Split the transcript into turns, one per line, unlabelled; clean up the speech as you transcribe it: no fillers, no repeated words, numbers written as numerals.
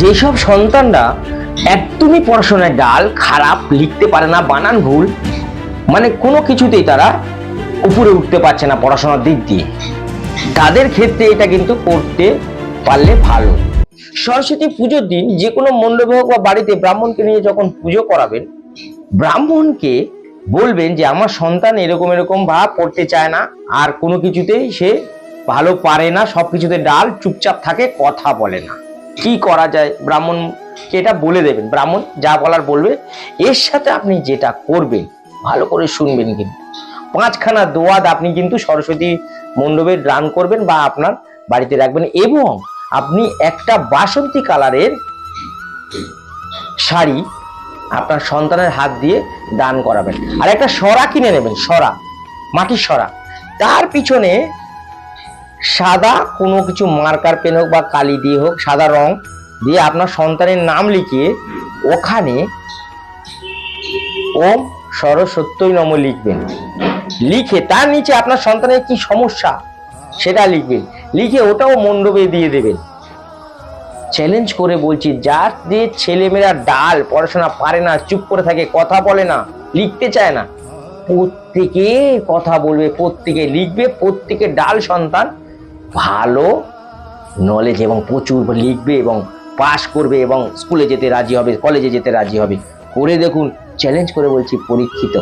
যেসব সন্তানরা একদমই পড়াশোনায় ডাল, খারাপ, লিখতে পারে না, বানান ভুল, মানে কোনো কিছুতেই তারা উপরে উঠতে পারছে না পড়াশোনার দিক দিয়ে, তাদের ক্ষেত্রে এটা কিন্তু করতে পারলে ভালো। সরস্বতী পুজোর দিন যে কোনো মণ্ডপে হোক বা বাড়িতে ব্রাহ্মণকে নিয়ে যখন পুজো করাবেন, ব্রাহ্মণকে বলবেন যে আমার সন্তান এরকম এরকম ভাব পড়তে চায় না, আর কোনো কিছুতেই সে ভালো পারে না, সবকিছুতে ডাল, চুপচাপ থাকে, কথা বলে না, কি করা যায় ব্রাহ্মণকে এটা বলে দেবেন। ব্রাহ্মণ যা বলার বলবে। এর সাথে আপনি যেটা করবেন, ভালো করে শুনবেন, কিন্তু 5খানা দোয়াত আপনি কিন্তু সরস্বতী মণ্ডপে দান করবেন বা আপনার বাড়িতে রাখবেন, এবং আপনি একটা বাসন্তী কালারের শাড়ি আপনার সন্তানের হাত দিয়ে দান করাবেন। আর একটা সরা কিনে নেবেন, সরা, মাটির সরা, তার পিছনে সাদা কোনো কিছু মার্কার পেন হোক বা কালি দিয়ে হোক, সাদা রং দিয়ে আপনার সন্তানের নাম লিখিয়ে ওখানে ওম সরস্বত্যই নমঃ লিখবেন। লিখে তার নিচে আপনার সন্তানের কি সমস্যা সেটা লিখবেন, লিখে ওটাও মণ্ডপে দিয়ে দেবেন। চ্যালেঞ্জ করে বলছি, যার যে ছেলেমেয়েরা ডাল, পড়াশোনা পারে না, চুপ করে থাকে, কথা বলে না, লিখতে চায় না, প্রত্যেকে কথা বলবে, প্রত্যেকে লিখবে, প্রত্যেকে ডাল সন্তান ভালো নলেজ এবং প্রচুর লিখবে এবং পাস করবে এবং স্কুলে যেতে রাজি হবে, কলেজে যেতে রাজি হবে। করে দেখুন, চ্যালেঞ্জ করে বলছি, পরীক্ষিত।